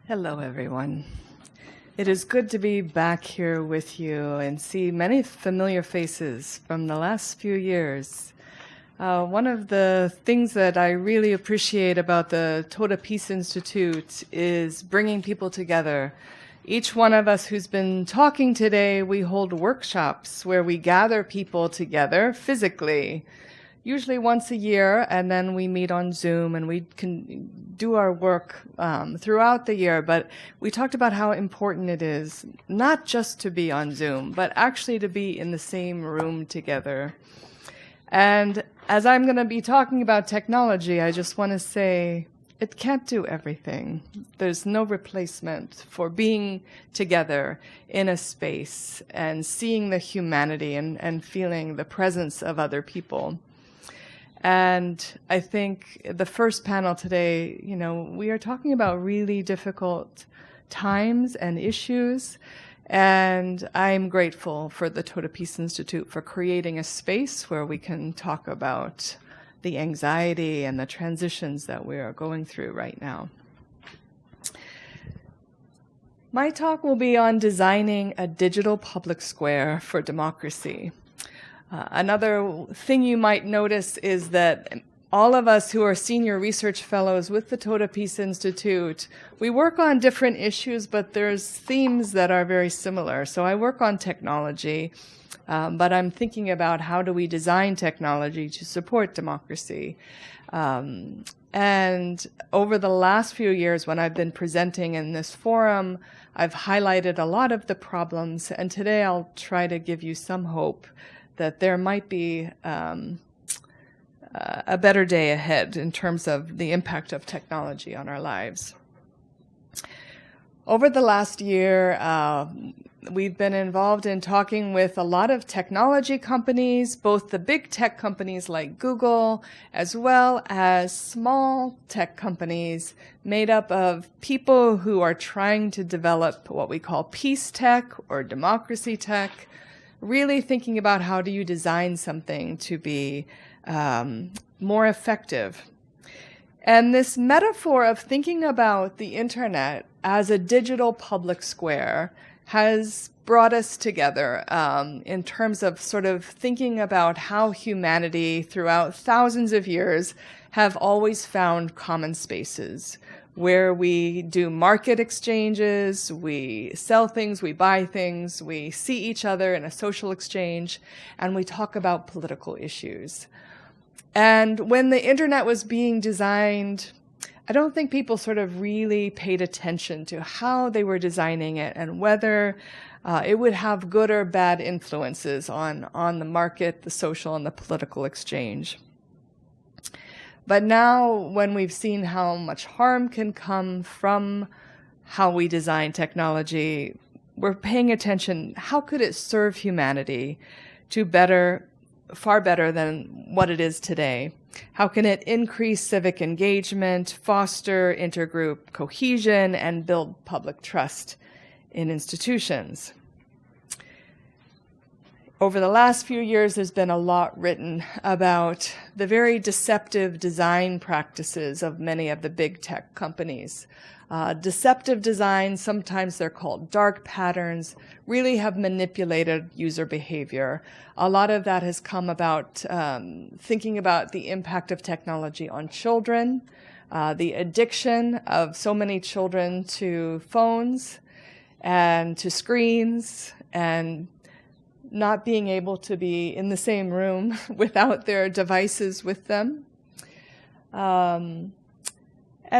Hello, everyone. It is good to be back here with you and see many familiar faces from the last few years. One of the things that I really appreciate about the Toda Peace Institute is bringing people together. Each one of us who's been talking today, we hold workshops where we gather people together physically, usually once a year, and then we meet on Zoom and we can do our work throughout the year. But we talked about how important it is not just to be on Zoom, but actually to be in the same room together. And as I'm going to be talking about technology, I just want to say it can't do everything. There's no replacement for being together in a space and seeing the humanity and feeling the presence of other people. And I think the first panel today, we are talking about really difficult times and issues. And I'm grateful for the Toda Peace Institute for creating a space where we can talk about the anxiety and the transitions that we are going through right now. My talk will be on designing a digital public square for democracy. Another thing you might notice is that all of us who are senior research fellows with the Toda Peace Institute, we work on different issues, but there's themes that are very similar. So I work on technology, but I'm thinking about how do we design technology to support democracy. And over the last few years when I've been presenting in this forum, I've highlighted a lot of the problems, and today I'll try to give you some hope that there might be a better day ahead in terms of the impact of technology on our lives. Over the last year, we've been involved in talking with a lot of technology companies, both the big tech companies like Google, as well as small tech companies made up of people who are trying to develop what we call peace tech or democracy tech, really thinking about how do you design something to be more effective. And this metaphor of thinking about the internet as a digital public square has brought us together in terms of sort of thinking about how humanity throughout thousands of years have always found common spaces where we do market exchanges, we sell things, we buy things, we see each other in a social exchange, and we talk about political issues. And when the internet was being designed, I don't think people sort of really paid attention to how they were designing it and whether it would have good or bad influences on the market, the social, and the political exchange. But now, when we've seen how much harm can come from how we design technology, we're paying attention, how could it serve humanity to far better than what it is today? How can it increase civic engagement, foster intergroup cohesion, and build public trust in institutions? Over the last few years, there's been a lot written about the very deceptive design practices of many of the big tech companies. Deceptive design, sometimes they're called dark patterns, really have manipulated user behavior. A lot of that has come about thinking about the impact of technology on children, the addiction of so many children to phones and to screens, and not being able to be in the same room without their devices with them. And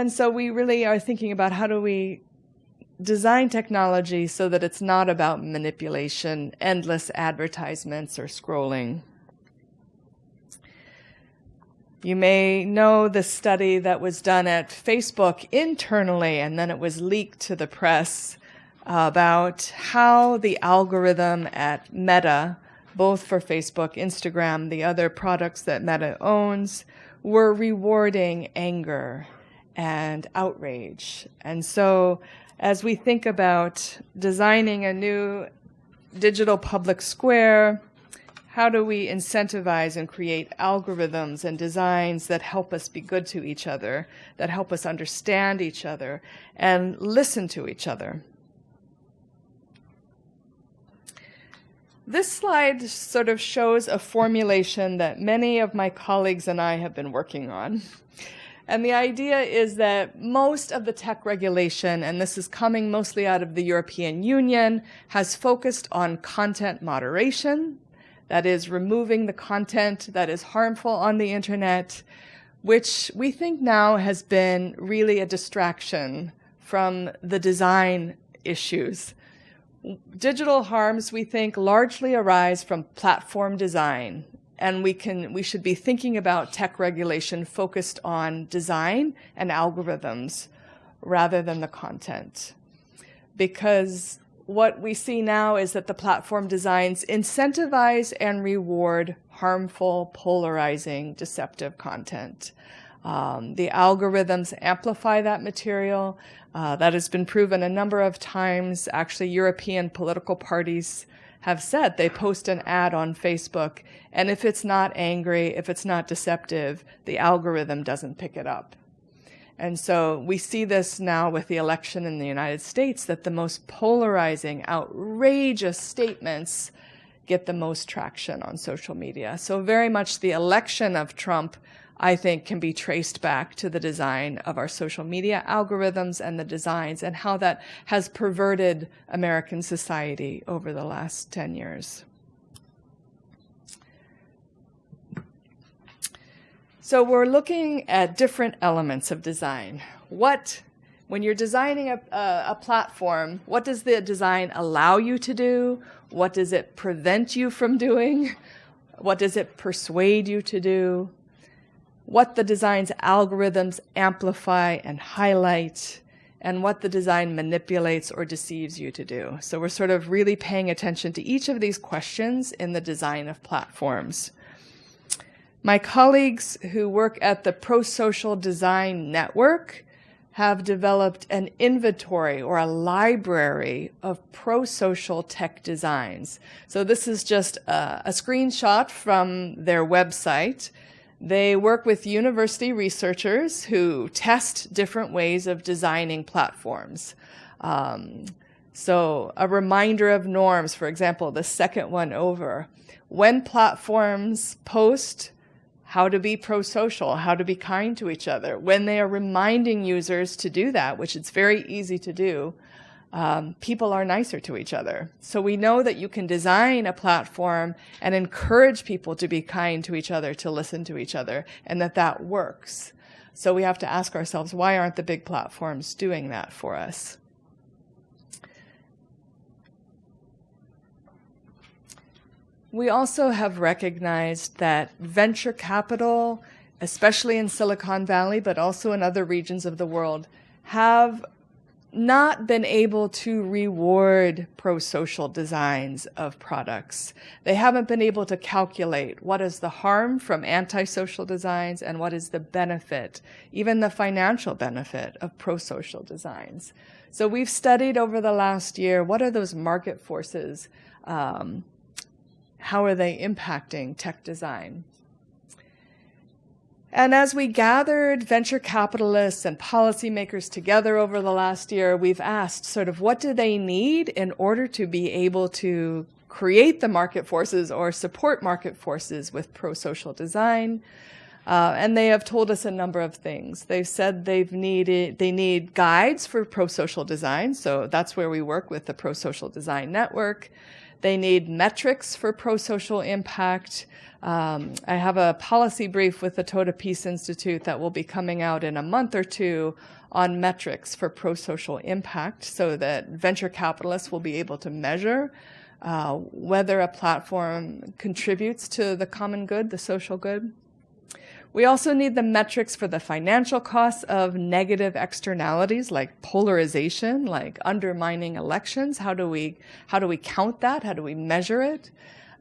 so we really are thinking about how do we design technology so that it's not about manipulation, endless advertisements, or scrolling. You may know the study that was done at Facebook internally, and then it was leaked to the press, about how the algorithm at Meta, both for Facebook, Instagram, the other products that Meta owns, were rewarding anger and outrage. And so as we think about designing a new digital public square, How do we incentivize and create algorithms and designs that help us be good to each other, that help us understand each other, and listen to each other? This slide sort of shows a formulation that many of my colleagues and I have been working on. And the idea is that most of the tech regulation, and this is coming mostly out of the European Union, has focused on content moderation. That is, removing the content that is harmful on the internet, which we think now has been really a distraction from the design issues. Digital harms, we think, largely arise from platform design, and we should be thinking about tech regulation focused on design and algorithms rather than the content. Because what we see now is that the platform designs incentivize and reward harmful, polarizing, deceptive content. The algorithms amplify that material. That has been proven a number of times. Actually, European political parties have said they post an ad on Facebook, and if it's not angry, if it's not deceptive, the algorithm doesn't pick it up. And so we see this now with the election in the United States, that the most polarizing, outrageous statements get the most traction on social media. So very much the election of Trump, I think, can be traced back to the design of our social media algorithms and the designs and how that has perverted American society over the last 10 years. So we're looking at different elements of design. When you're designing a platform, what does the design allow you to do? What does it prevent you from doing? What does it persuade you to do? What the design's algorithms amplify and highlight, and what the design manipulates or deceives you to do. So we're sort of really paying attention to each of these questions in the design of platforms. My colleagues who work at the Pro-Social Design Network have developed an inventory or a library of pro-social tech designs. So this is just a screenshot from their website. They work with university researchers who test different ways of designing platforms. So a reminder of norms, for example, the second one over. When platforms post how to be pro-social, how to be kind to each other, when they are reminding users to do that, which it's very easy to do, people are nicer to each other. So we know that you can design a platform and encourage people to be kind to each other, to listen to each other, and that works. So we have to ask ourselves, why aren't the big platforms doing that for us? We also have recognized that venture capital, especially in Silicon Valley, but also in other regions of the world, have not been able to reward pro-social designs of products. They haven't been able to calculate what is the harm from anti-social designs and what is the benefit, even the financial benefit of pro-social designs. So we've studied over the last year, what are those market forces? How are they impacting tech design? And as we gathered venture capitalists and policymakers together over the last year, we've asked sort of what do they need in order to be able to create the market forces or support market forces with pro-social design. And they have told us a number of things. They've said they need guides for pro-social design, so that's where we work with the Pro-Social Design Network. They need metrics for pro-social impact. I have a policy brief with the Toda Peace Institute that will be coming out in a month or two on metrics for pro-social impact so that venture capitalists will be able to measure whether a platform contributes to the common good, the social good. We also need the metrics for the financial costs of negative externalities like polarization, like undermining elections. How do we count that? How do we measure it?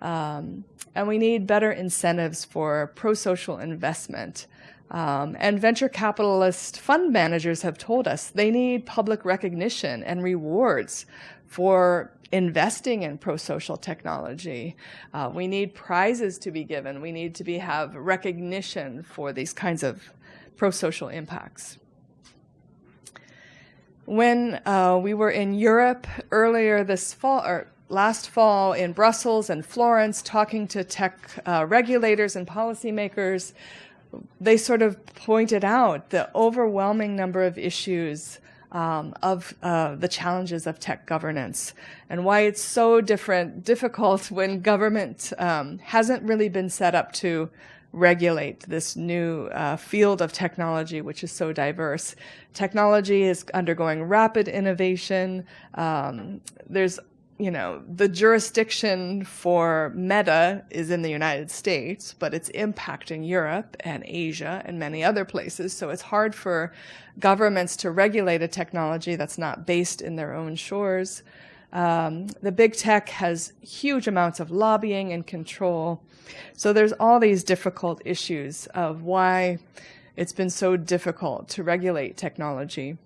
And we need better incentives for pro-social investment. And venture capitalist fund managers have told us they need public recognition and rewards for investing in pro-social technology. We need prizes to be given. We need to have recognition for these kinds of pro-social impacts. When we were in Europe earlier this fall, or last fall in Brussels and Florence, talking to tech regulators and policymakers, they sort of pointed out the overwhelming number of issues of the challenges of tech governance and why it's so difficult when government hasn't really been set up to regulate this new field of technology, which is so diverse. Technology is undergoing rapid innovation. There's the jurisdiction for Meta is in the United States, but it's impacting Europe and Asia and many other places. So it's hard for governments to regulate a technology that's not based in their own shores. The big tech has huge amounts of lobbying and control. So there's all these difficult issues of why it's been so difficult to regulate technology.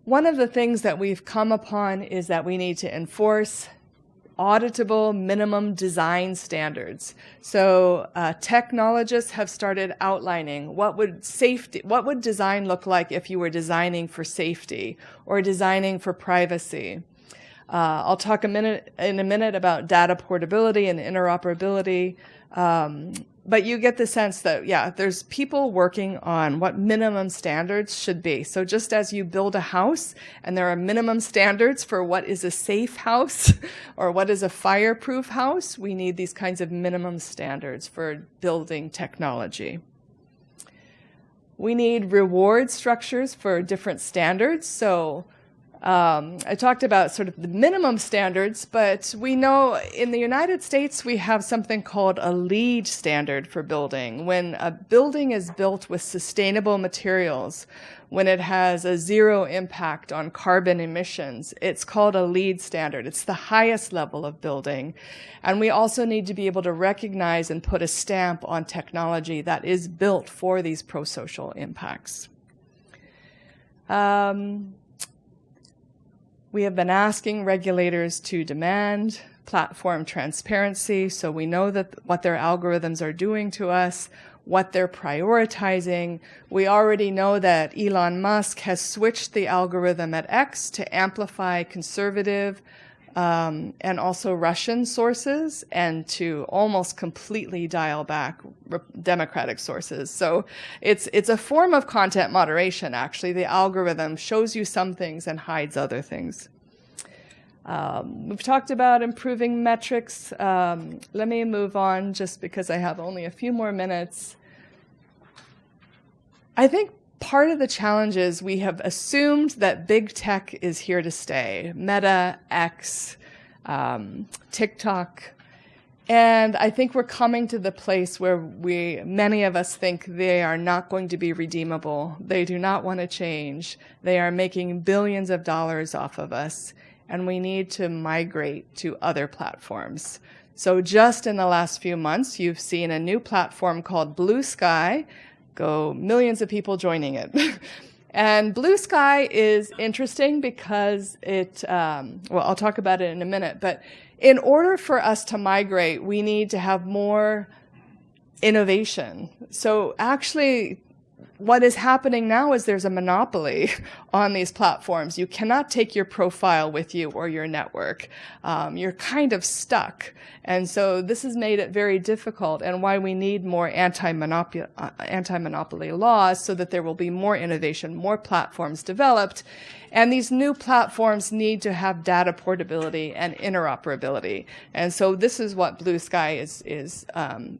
One of the things that we've come upon is that we need to enforce auditable minimum design standards. So technologists have started outlining what would design look like if you were designing for safety or designing for privacy. I'll talk in a minute about data portability and interoperability. But you get the sense that, yeah, there's people working on what minimum standards should be. So just as you build a house and there are minimum standards for what is a safe house or what is a fireproof house, we need these kinds of minimum standards for building technology. We need reward structures for different standards. So I talked about sort of the minimum standards, but we know in the United States we have something called a LEED standard for building. When a building is built with sustainable materials, when it has a zero impact on carbon emissions, it's called a LEED standard. It's the highest level of building. And we also need to be able to recognize and put a stamp on technology that is built for these pro-social impacts. We have been asking regulators to demand platform transparency, so we know that what their algorithms are doing to us, what they're prioritizing. We already know that Elon Musk has switched the algorithm at X to amplify conservative and also Russian sources, and to almost completely dial back democratic sources. So it's a form of content moderation, actually. The algorithm shows you some things and hides other things. We've talked about improving metrics. Let me move on just because I have only a few more minutes. I think part of the challenge is we have assumed that big tech is here to stay. Meta, X, TikTok. And I think we're coming to the place where many of us think they are not going to be redeemable. They do not want to change. They are making billions of dollars off of us, and we need to migrate to other platforms. So just in the last few months, you've seen a new platform called Blue Sky go, millions of people joining it. And Blue Sky is interesting because I'll talk about it in a minute, but in order for us to migrate, we need to have more innovation. So actually, what is happening now is there's a monopoly on these platforms. You cannot take your profile with you or your network. You're kind of stuck. And so this has made it very difficult, and why we need more anti-monopoly laws so that there will be more innovation, more platforms developed. And these new platforms need to have data portability and interoperability. And so this is what Blue Sky is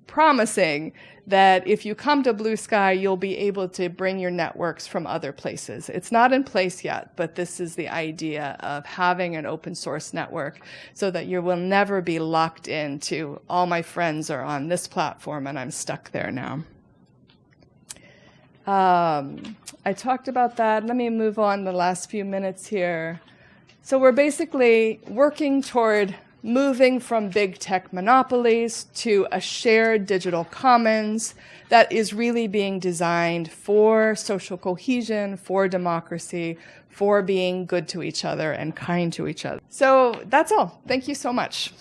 promising, that if you come to Blue Sky, you'll be able to bring your networks from other places. It's not in place yet, but this is the idea of having an open source network so that you will never be locked into, all my friends are on this platform and I'm stuck there now. I talked about that. Let me move on the last few minutes here. So we're basically working toward moving from big tech monopolies to a shared digital commons that is really being designed for social cohesion, for democracy, for being good to each other and kind to each other. So that's all. Thank you so much.